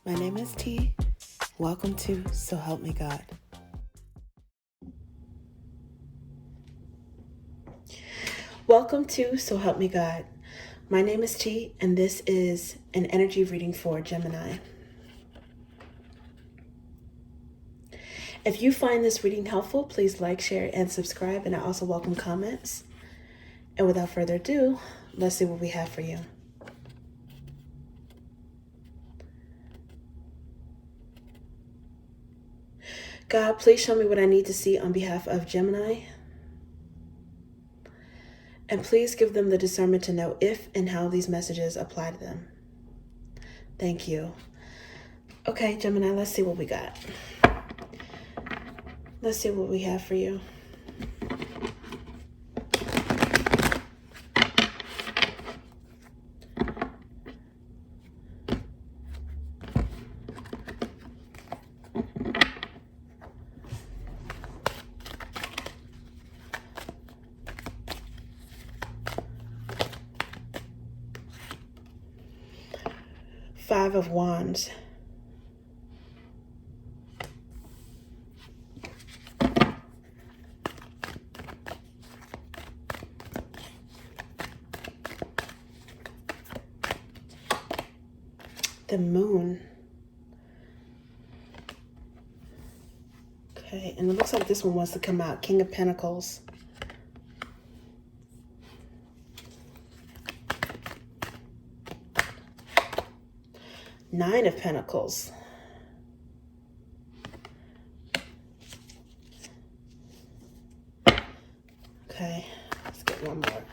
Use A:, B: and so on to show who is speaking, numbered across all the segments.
A: My name is T. Welcome to So Help Me God. Welcome to So Help Me God. My name is T, and this is an energy reading for Gemini. If you find this reading helpful, please like, share, and subscribe, and I also welcome comments. And without further ado, let's see what we have for you. God, please show me what I need to see on behalf of Gemini. And please give them the discernment to know if and how these messages apply to them. Thank you. Okay, Gemini, let's see what we got. Let's see what we have for you. Five of Wands. The Moon. Okay, and it looks like this one wants to come out. King of Pentacles. Nine of Pentacles. Okay, let's get one more.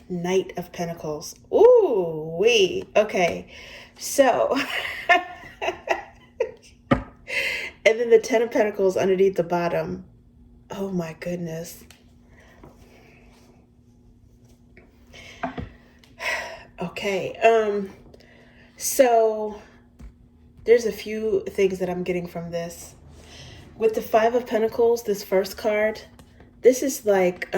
A: Knight of Pentacles. Ooh, wee. Okay, so and then the Ten of Pentacles underneath the bottom. Oh my goodness. Okay, so there's a few things that I'm getting from this. With the Five of Pentacles, this first card, this is like,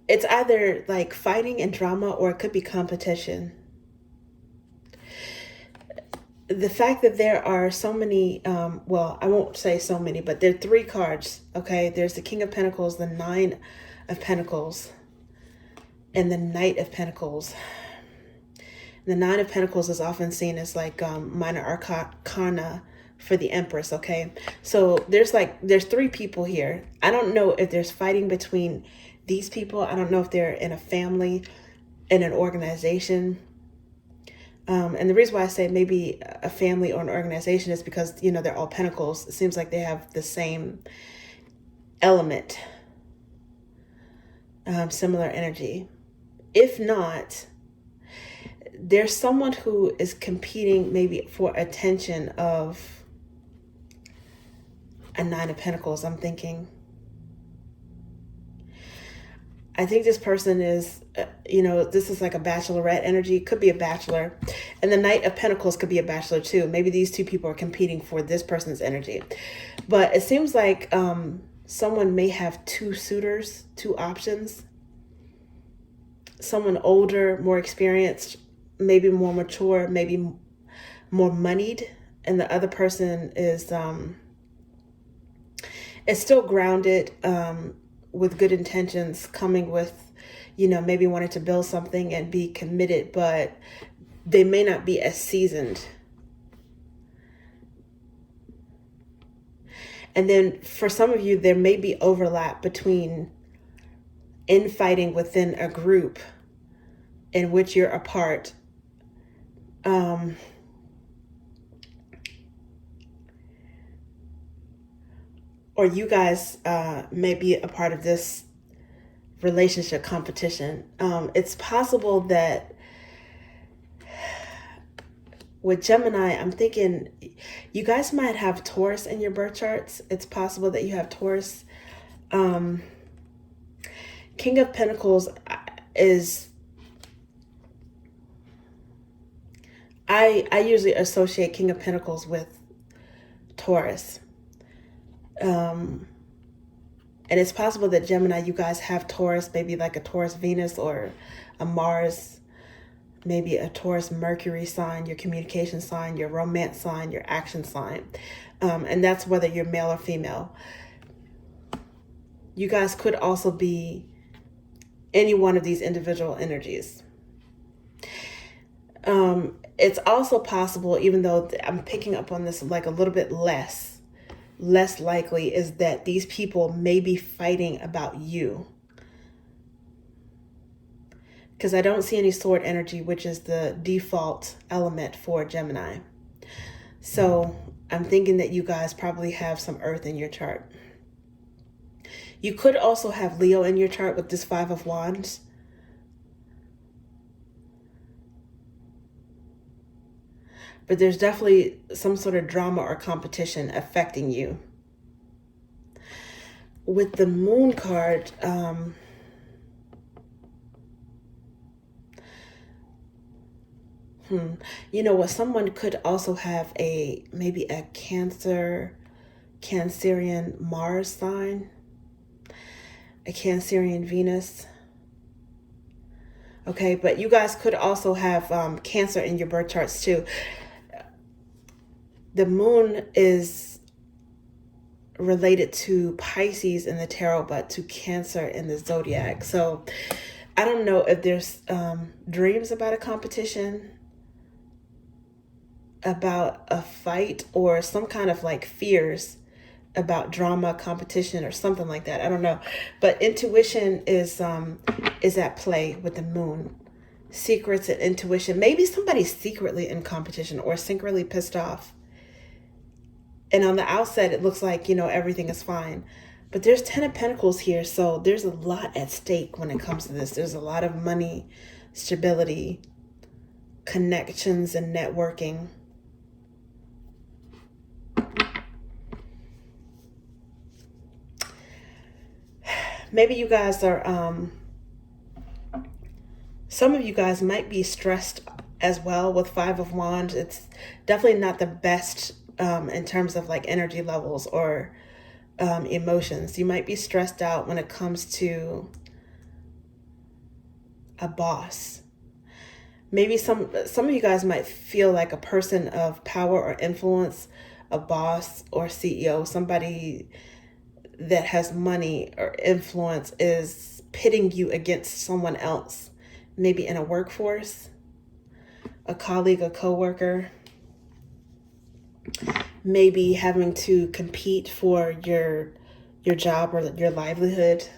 A: it's either like fighting and drama, or it could be competition. The fact that there are so many, well, I won't say so many, but there are three cards, okay? There's the King of Pentacles, the Nine of Pentacles, and the Knight of Pentacles. The Nine of Pentacles is often seen as like minor arcana for the Empress, okay? So there's three people here. I don't know if there's fighting between these people. I don't know if they're in a family, in an organization. And the reason why I say maybe a family or an organization is because, you know, they're all pentacles. It seems like they have the same element, similar energy. If not, there's someone who is competing maybe for attention of a Nine of Pentacles, I'm thinking. I think this person is, you know, this is like a bachelorette energy. Could be a bachelor. And the Knight of Pentacles could be a bachelor too. Maybe these two people are competing for this person's energy. But it seems like someone may have two suitors, two options. Someone older, more experienced, maybe more mature, maybe more moneyed. And the other person is still grounded, with good intentions, coming with, you know, maybe wanting to build something and be committed, but they may not be as seasoned. And then for some of you, there may be overlap between infighting within a group in which you're a part. Or you guys may be a part of this relationship competition. It's possible that with Gemini, I'm thinking you guys might have Taurus in your birth charts. It's possible that you have Taurus. King of Pentacles is, I usually associate King of Pentacles with Taurus. And it's possible that Gemini, you guys have Taurus, maybe like a Taurus Venus or a Mars maybe a Taurus Mercury sign, your communication sign, your romance sign, your action sign. And that's whether you're male or female. You guys could also be any one of these individual energies. It's also possible, even though I'm picking up on this like a little bit less likely, is that these people may be fighting about you. Because I don't see any sword energy, which is the default element for Gemini. So I'm thinking that you guys probably have some earth in your chart. You could also have Leo in your chart with this 5 of Wands. But there's definitely some sort of drama or competition affecting you. With the Moon card, you know what? Someone could also have maybe a Cancerian Mars sign, a Cancerian Venus. Okay, but you guys could also have Cancer in your birth charts too. The moon is related to Pisces in the tarot, but to Cancer in the zodiac. So I don't know if there's dreams about a competition, about a fight, or some kind of like fears about drama, competition, or something like that. I don't know. But intuition is at play with the moon. Secrets and intuition. Maybe somebody's secretly in competition or secretly pissed off. And on the outset, it looks like, everything is fine. But there's 10 of Pentacles here, so there's a lot at stake when it comes to this. There's a lot of money, stability, connections, and networking. Maybe you guys are, some of you guys might be stressed as well with 5 of Wands. It's definitely not the best in terms of like energy levels or emotions. You might be stressed out when it comes to a boss. Maybe some of you guys might feel like a person of power or influence, a boss or CEO, somebody that has money or influence is pitting you against someone else, maybe in a workforce, a colleague, a coworker, maybe having to compete for your job or your livelihood.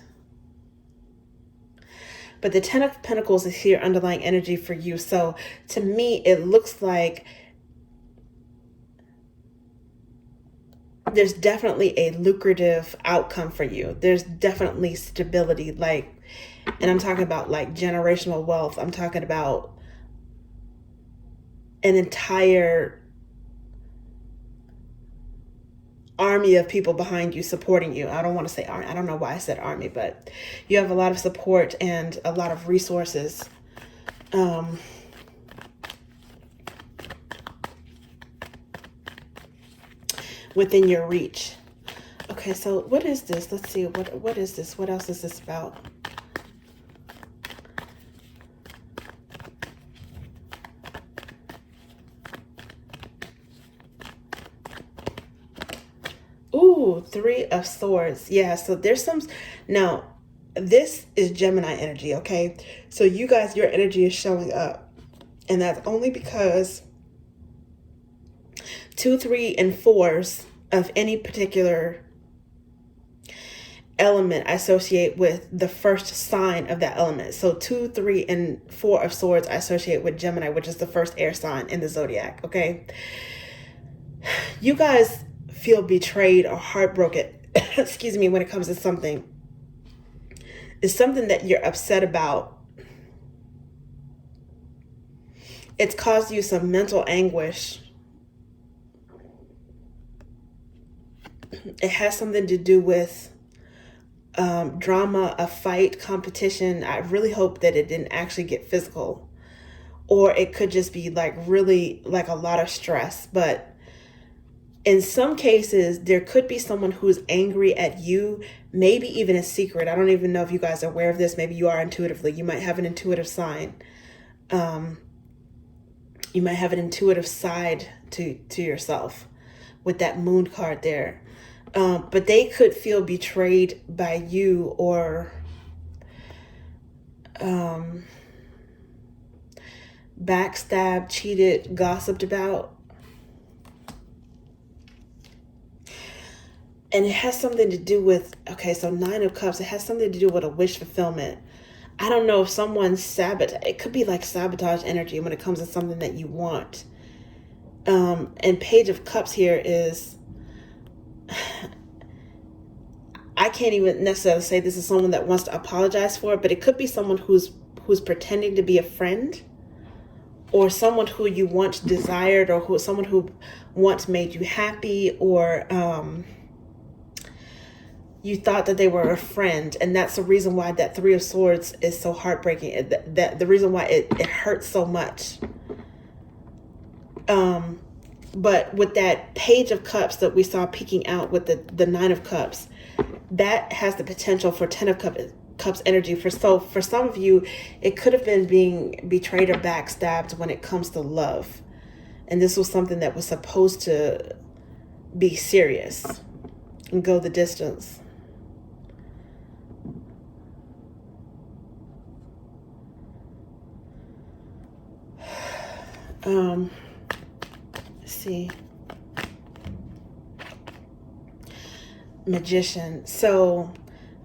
A: But the 10 of Pentacles is here, underlying energy for you. So to me, it looks like there's definitely a lucrative outcome for you. There's definitely stability, and I'm talking about like generational wealth. I'm talking about an entire army of people behind you supporting you. I don't want to say army. I don't know why I said army, but you have a lot of support and a lot of resources. Within your reach. Okay, so what is this? Let's see. What is this? What else is this about? Ooh, 3 of Swords. Yeah, so there's some... Now, this is Gemini energy, okay? So you guys, your energy is showing up. And that's only because 2, 3, and 4s of any particular element I associate with the first sign of that element. So 2, 3, and 4 of Swords I associate with Gemini, which is the first air sign in the zodiac, okay? You guys feel betrayed or heartbroken, excuse me, when it comes to something. It's something that you're upset about. It's caused you some mental anguish. It has something to do with drama, a fight, competition. I really hope that it didn't actually get physical. Or it could just be like really like a lot of stress. But in some cases, there could be someone who's angry at you, maybe even a secret. I don't even know if you guys are aware of this. Maybe you are intuitively. You might have an intuitive sign. You might have an intuitive side to yourself with that moon card there. But they could feel betrayed by you, or backstabbed, cheated, gossiped about. And it has something to do with, okay, so 9 of Cups, it has something to do with a wish fulfillment. I don't know if someone's it could be like sabotage energy when it comes to something that you want. And Page of Cups here is, I can't even necessarily say this is someone that wants to apologize for it, but it could be someone who's pretending to be a friend, or someone who you once desired, or someone who once made you happy, or you thought that they were a friend, and that's the reason why that 3 of Swords is so heartbreaking. The reason why it hurts so much. But with that Page of Cups that we saw peeking out with the 9 of Cups, that has the potential for 10 of Cups energy. For some of you, it could have been being betrayed or backstabbed when it comes to love, and this was something that was supposed to be serious and go the distance. Let's see. Magician. So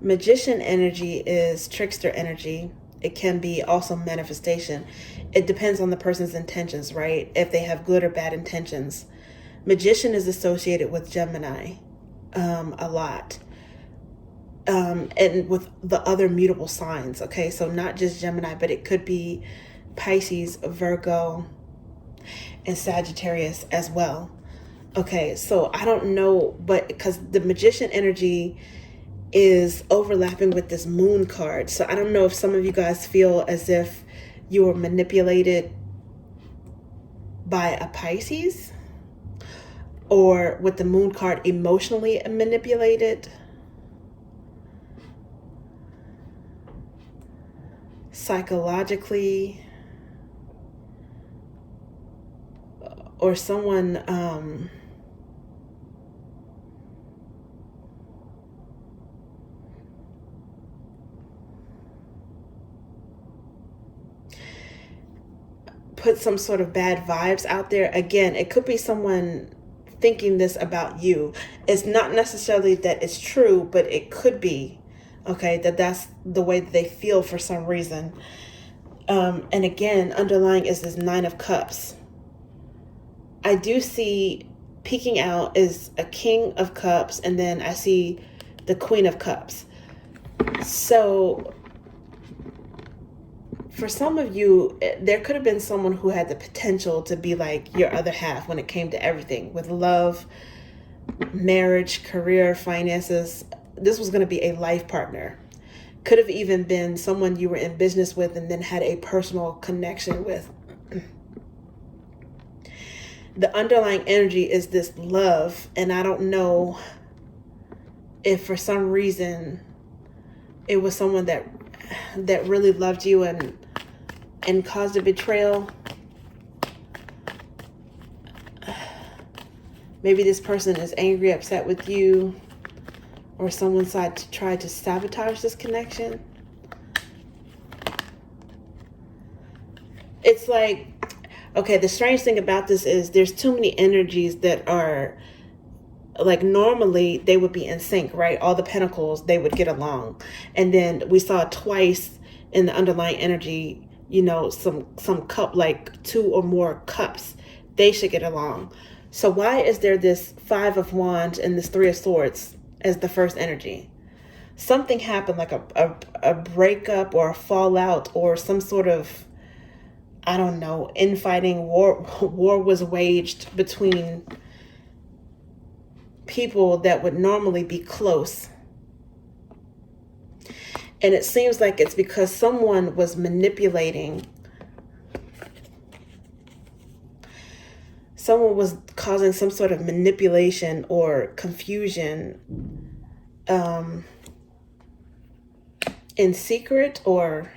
A: Magician energy is trickster energy. It can be also manifestation. It depends on the person's intentions, right? If they have good or bad intentions. Magician is associated with Gemini a lot. And with the other mutable signs, okay? So not just Gemini, but it could be Pisces, Virgo, and Sagittarius as well. Okay, so I don't know, but because the Magician energy is overlapping with this Moon card. So I don't know if some of you guys feel as if you were manipulated by a Pisces, or with the Moon card emotionally manipulated, psychologically, or someone put some sort of bad vibes out there. Again, it could be someone thinking this about you. It's not necessarily that it's true, but it could be, okay, that's the way that they feel for some reason. And again, underlying is this 9 of Cups. I do see peeking out is a King of Cups, and then I see the Queen of Cups. So for some of you, there could have been someone who had the potential to be like your other half when it came to everything with love, marriage, career, finances. This was going to be a life partner. Could have even been someone you were in business with and then had a personal connection with. The underlying energy is this love, and I don't know if for some reason it was someone that really loved you and caused a betrayal. Maybe this person is angry, upset with you, or someone tried to sabotage this connection. It's like, okay, the strange thing about this is there's too many energies that are like, normally they would be in sync, right? All the pentacles, they would get along. And then we saw twice in the underlying energy, you know, some cup, like 2 or more cups, they should get along. So why is there this 5 of Wands and this 3 of Swords as the first energy? Something happened, like a breakup or a fallout, or some sort of, I don't know, infighting, war was waged between people that would normally be close. And it seems like it's because someone was manipulating. Someone was causing some sort of manipulation or confusion in secret, or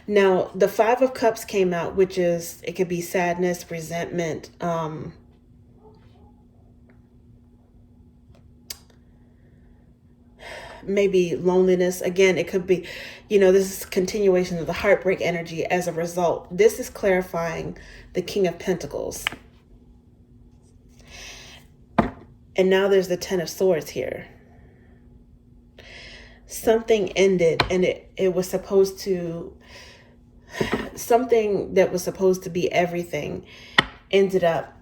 A: Now, the Five of Cups came out, which is, it could be sadness, resentment, maybe loneliness. Again, it could be, this is continuation of the heartbreak energy as a result. This is clarifying the King of Pentacles. And now there's the Ten of Swords here. Something ended, and it was supposed to, something that was supposed to be everything ended up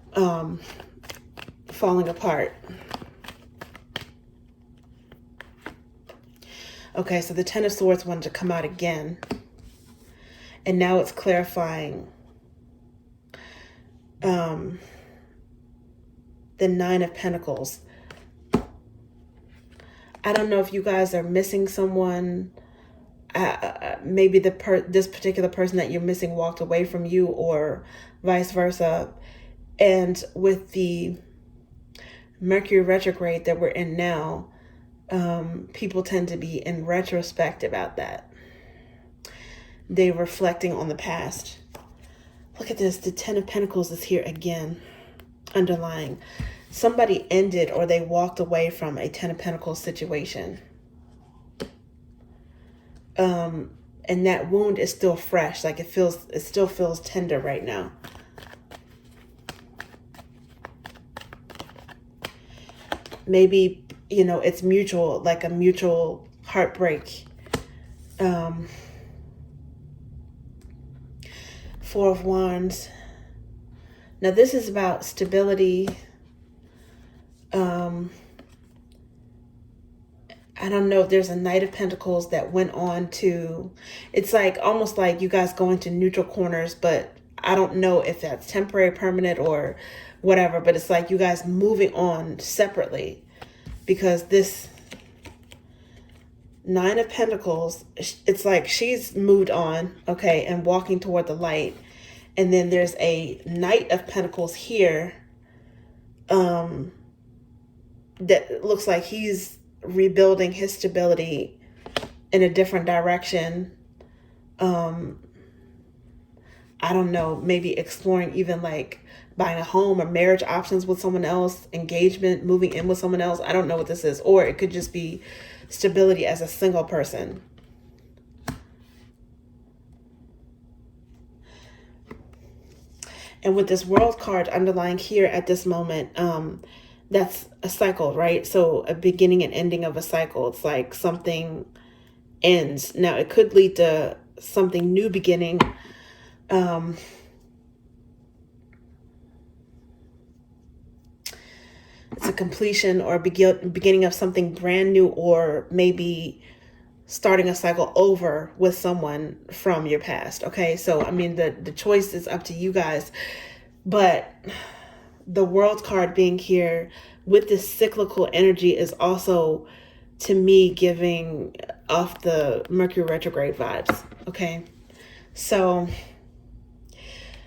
A: falling apart. Okay, so the Ten of Swords wanted to come out again. And now it's clarifying the Nine of Pentacles. I don't know if you guys are missing someone. Maybe this particular person that you're missing walked away from you, or vice versa. And with the Mercury retrograde that we're in now, people tend to be in retrospect about that. They're reflecting on the past. Look at this. The Ten of Pentacles is here again, underlying. Somebody ended, or they walked away from a Ten of Pentacles situation. And that wound is still fresh. Like it still feels tender right now. Maybe, it's mutual, like a mutual heartbreak. Four of Wands. Now this is about stability. I don't know if there's a Knight of Pentacles that went on to, it's like almost like you guys go into neutral corners, but I don't know if that's temporary, permanent, or whatever, but it's like you guys moving on separately, because this Nine of Pentacles, it's like she's moved on, okay, and walking toward the light. And then there's a Knight of Pentacles here that looks like he's rebuilding his stability in a different direction. I don't know, maybe exploring even like buying a home or marriage options with someone else, engagement, moving in with someone else. I don't know what this is. Or it could just be stability as a single person. And with this World card underlying here at this moment, that's a cycle, right? So a beginning and ending of a cycle. It's like something ends. Now it could lead to something new beginning. It's a completion or beginning of something brand new, or maybe starting a cycle over with someone from your past. Okay, so I mean the choice is up to you guys, but the World card being here with this cyclical energy is also, to me, giving off the Mercury retrograde vibes. Okay, so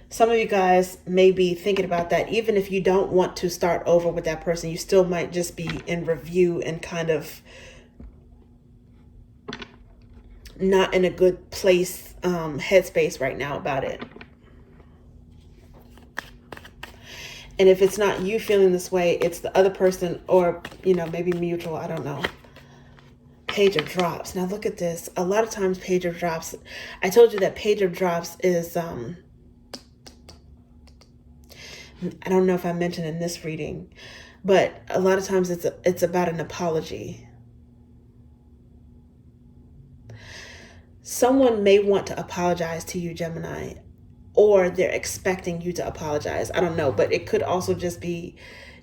A: some of you guys may be thinking about that. Even if you don't want to start over with that person, you still might just be in review and kind of not in a good place, headspace right now about it. And if it's not you feeling this way, it's the other person, or, maybe mutual. I don't know. Page of Drops. Now look at this. A lot of times Page of Drops, I told you that Page of Drops is, I don't know if I mentioned in this reading, but a lot of times it's about an apology. Someone may want to apologize to you, Gemini, or they're expecting you to apologize. I don't know, but it could also just be,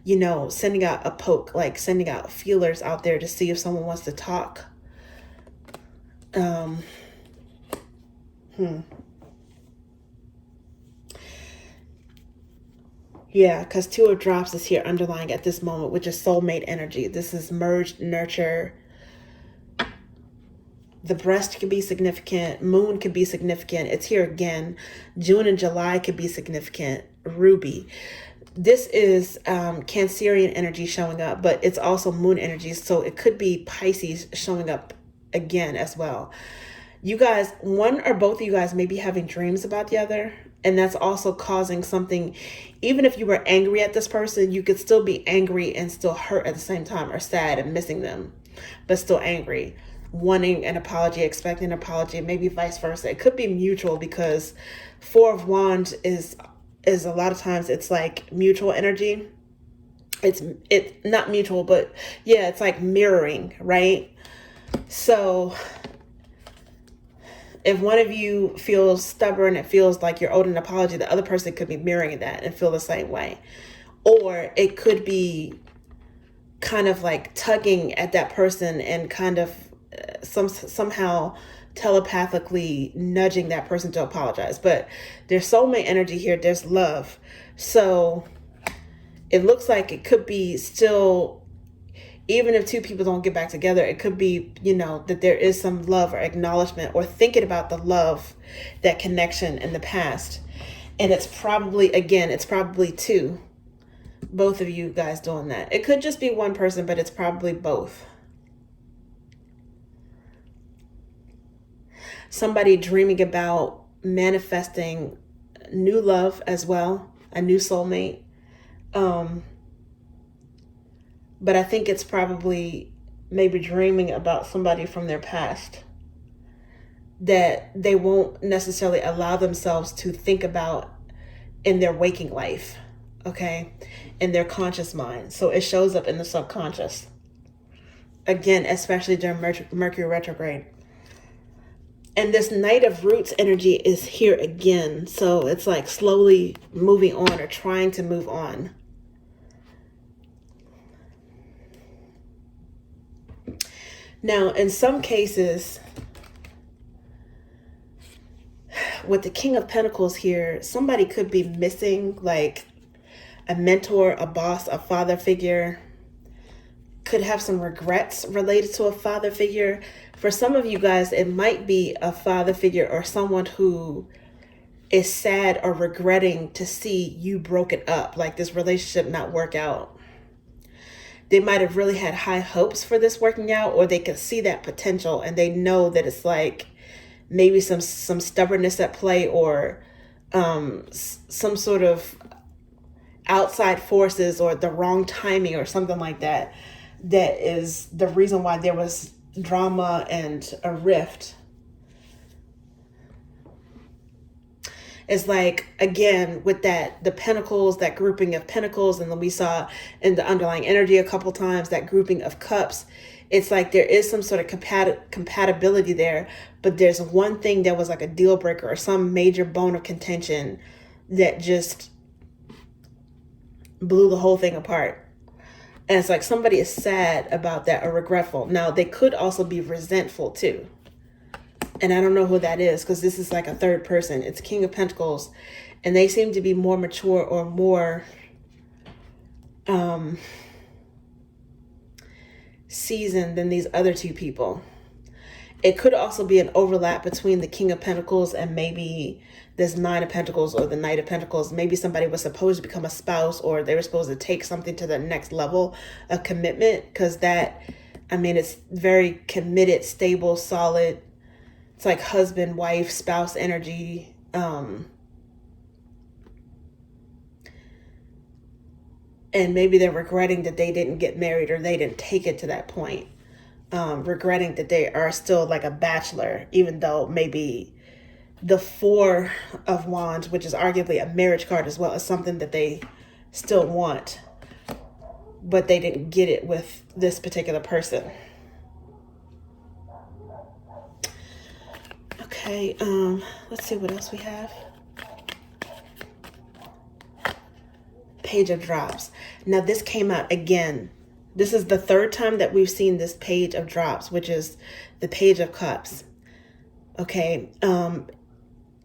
A: sending out a poke, like sending out feelers out there to see if someone wants to talk. Yeah, because Two of Drops is here underlying at this moment, which is soulmate energy. This is merged nurture. The breast could be significant. Moon could be significant. It's here again. June and July could be significant. Ruby. This is Cancerian energy showing up, but it's also moon energy. So it could be Pisces showing up again as well. You guys, one or both of you guys may be having dreams about the other. And that's also causing something. Even if you were angry at this person, you could still be angry and still hurt at the same time, or sad and missing them, but still angry, wanting an apology, expecting an apology, maybe vice versa. It could be mutual, because Four of Wands is a lot of times it's like mutual energy. It's not mutual, but yeah, it's like mirroring, right? So if one of you feels stubborn, it feels like you're owed an apology, the other person could be mirroring that and feel the same way. Or it could be kind of like tugging at that person and kind of somehow telepathically nudging that person to apologize. But there's soulmate energy here. There's love. So it looks like it could be still, even if two people don't get back together, it could be, that there is some love or acknowledgement or thinking about the love, that connection in the past. And it's probably two, both of you guys doing that. It could just be one person, but it's probably both. Somebody dreaming about manifesting new love as well, a new soulmate. But I think it's probably maybe dreaming about somebody from their past that they won't necessarily allow themselves to think about in their waking life, okay, in their conscious mind. So it shows up in the subconscious. Again, especially during Mercury retrograde. And this Knight of Roots energy is here again. So it's like slowly moving on or trying to move on. Now, in some cases, with the King of Pentacles here, somebody could be missing like a mentor, a boss, a father figure, could have some regrets related to a father figure. For some of you guys, it might be a father figure or someone who is sad or regretting to see you broken up, like this relationship not work out. They might have really had high hopes for this working out, or they can see that potential and they know that it's like maybe some stubbornness at play, or some sort of outside forces or the wrong timing or something like that. That is the reason why there was drama and a rift. It's like, again, with the pentacles, that grouping of pentacles, and then we saw in the underlying energy a couple times, that grouping of cups. It's like there is some sort of compatibility there, but there's one thing that was like a deal breaker or some major bone of contention that just blew the whole thing apart. And it's like somebody is sad about that or regretful. Now, they could also be resentful too. And I don't know who that is, because this is like a third person. It's King of Pentacles. And they seem to be more mature or more seasoned than these other two people. It could also be an overlap between the King of Pentacles and maybe this Nine of Pentacles or the Knight of Pentacles. Maybe somebody was supposed to become a spouse, or they were supposed to take something to the next level of commitment. Because it's very committed, stable, solid. It's like husband, wife, spouse energy. And maybe they're regretting that they didn't get married or they didn't take it to that point. Regretting that they are still like a bachelor, even though maybe the Four of Wands, which is arguably a marriage card as well, is something that they still want, but they didn't get it with this particular person. Okay, let's see what else we have. Page of Drops. Now this came out again. This is the third time that we've seen this Page of Drops, which is the Page of Cups. Okay,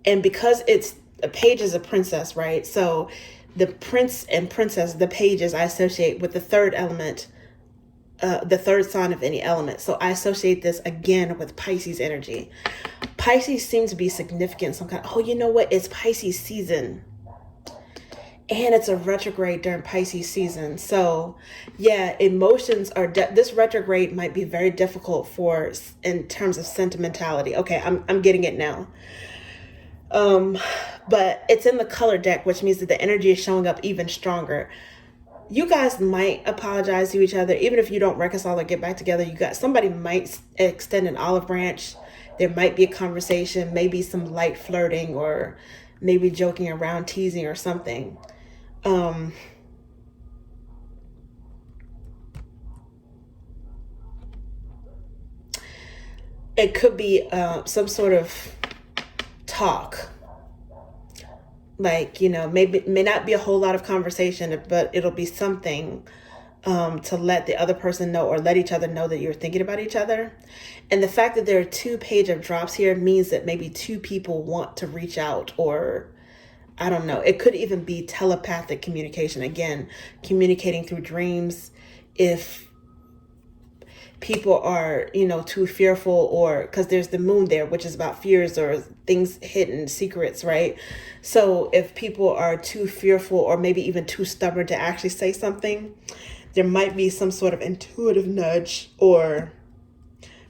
A: and because it's a page is a princess, right? So the prince and princess, the pages, I associate with the third element, the third sign of any element. So I associate this again with Pisces energy. Pisces seems to be significant. Some kind. Oh, you know what? It's Pisces season. and it's a retrograde during Pisces season. So yeah, emotions are this retrograde might be very difficult for in terms of sentimentality. Okay, I'm getting it now. But it's in the color deck, which means that the energy is showing up even stronger. You guys might apologize to each other, even if you don't reconcile or get back together. Somebody might extend an olive branch. There might be a conversation, maybe some light flirting, or maybe joking around, teasing or something. It could be some sort of talk, like, maybe it may not be a whole lot of conversation, but it'll be something to let the other person know, or let each other know that you're thinking about each other. And the fact that there are 2 page of drops here means that maybe 2 people want to reach out, or I don't know. It could even be telepathic communication. Again, communicating through dreams. If people are, too fearful, or because there's the moon there, which is about fears or things hidden, secrets, right? So if people are too fearful, or maybe even too stubborn to actually say something, there might be some sort of intuitive nudge or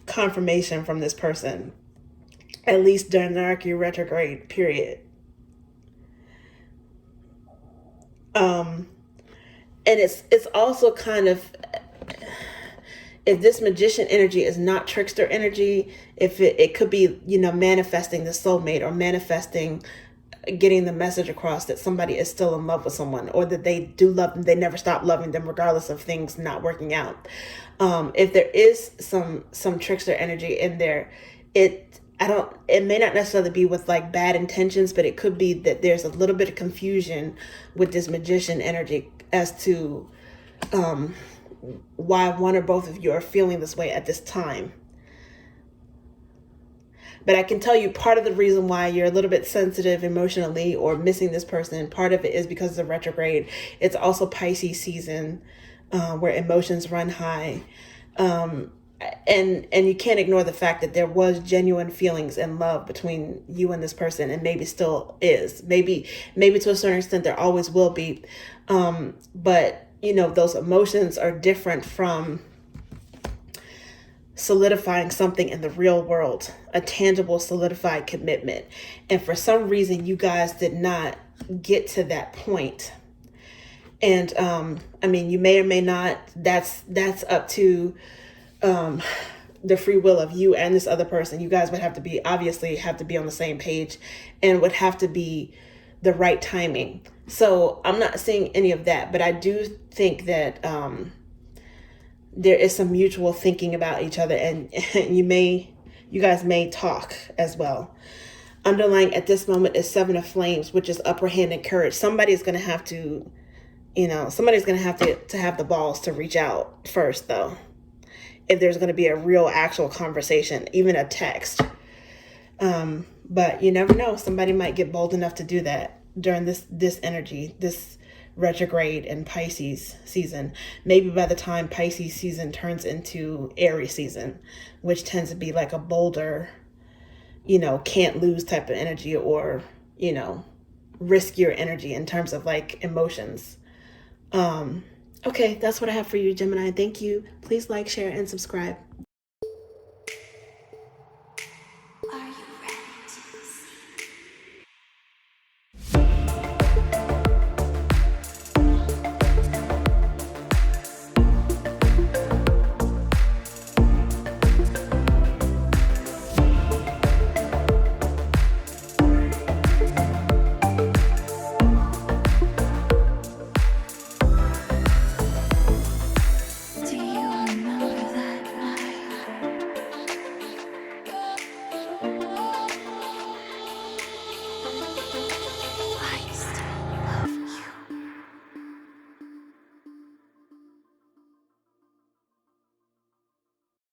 A: confirmation from this person, at least during the Mercury retrograde period. And it's also kind of, if this magician energy is not trickster energy, if it could be, manifesting the soulmate, or manifesting getting the message across that somebody is still in love with someone, or that they do love them, they never stop loving them regardless of things not working out. If there is some trickster energy in there, it may not necessarily be with like bad intentions, but it could be that there's a little bit of confusion with this magician energy as to why one or both of you are feeling this way at this time. But I can tell you, part of the reason why you're a little bit sensitive emotionally or missing this person, part of it is because of the retrograde. It's also Pisces season, where emotions run high. And you can't ignore the fact that there was genuine feelings and love between you and this person, and maybe still is. Maybe to a certain extent there always will be. But those emotions are different from solidifying something in the real world, a tangible solidified commitment. And for some reason you guys did not get to that point. And you may or may not, that's up to the free will of you and this other person. You guys would obviously have to be on the same page, and would have to be the right timing. So I'm not seeing any of that, but I do think that there is some mutual thinking about each other, and you guys may talk as well. Underlying at this moment is 7 of Flames, which is upper hand and courage. Somebody's going to have to, to have the balls to reach out first, though. If there's going to be a real actual conversation, even a text. But you never know. Somebody might get bold enough to do that during this energy, this retrograde in Pisces season. Maybe by the time Pisces season turns into Aries season, which tends to be like a bolder, can't lose type of energy, or, riskier energy in terms of like emotions. Okay, that's what I have for you, Gemini. Thank you. Please like, share, and subscribe.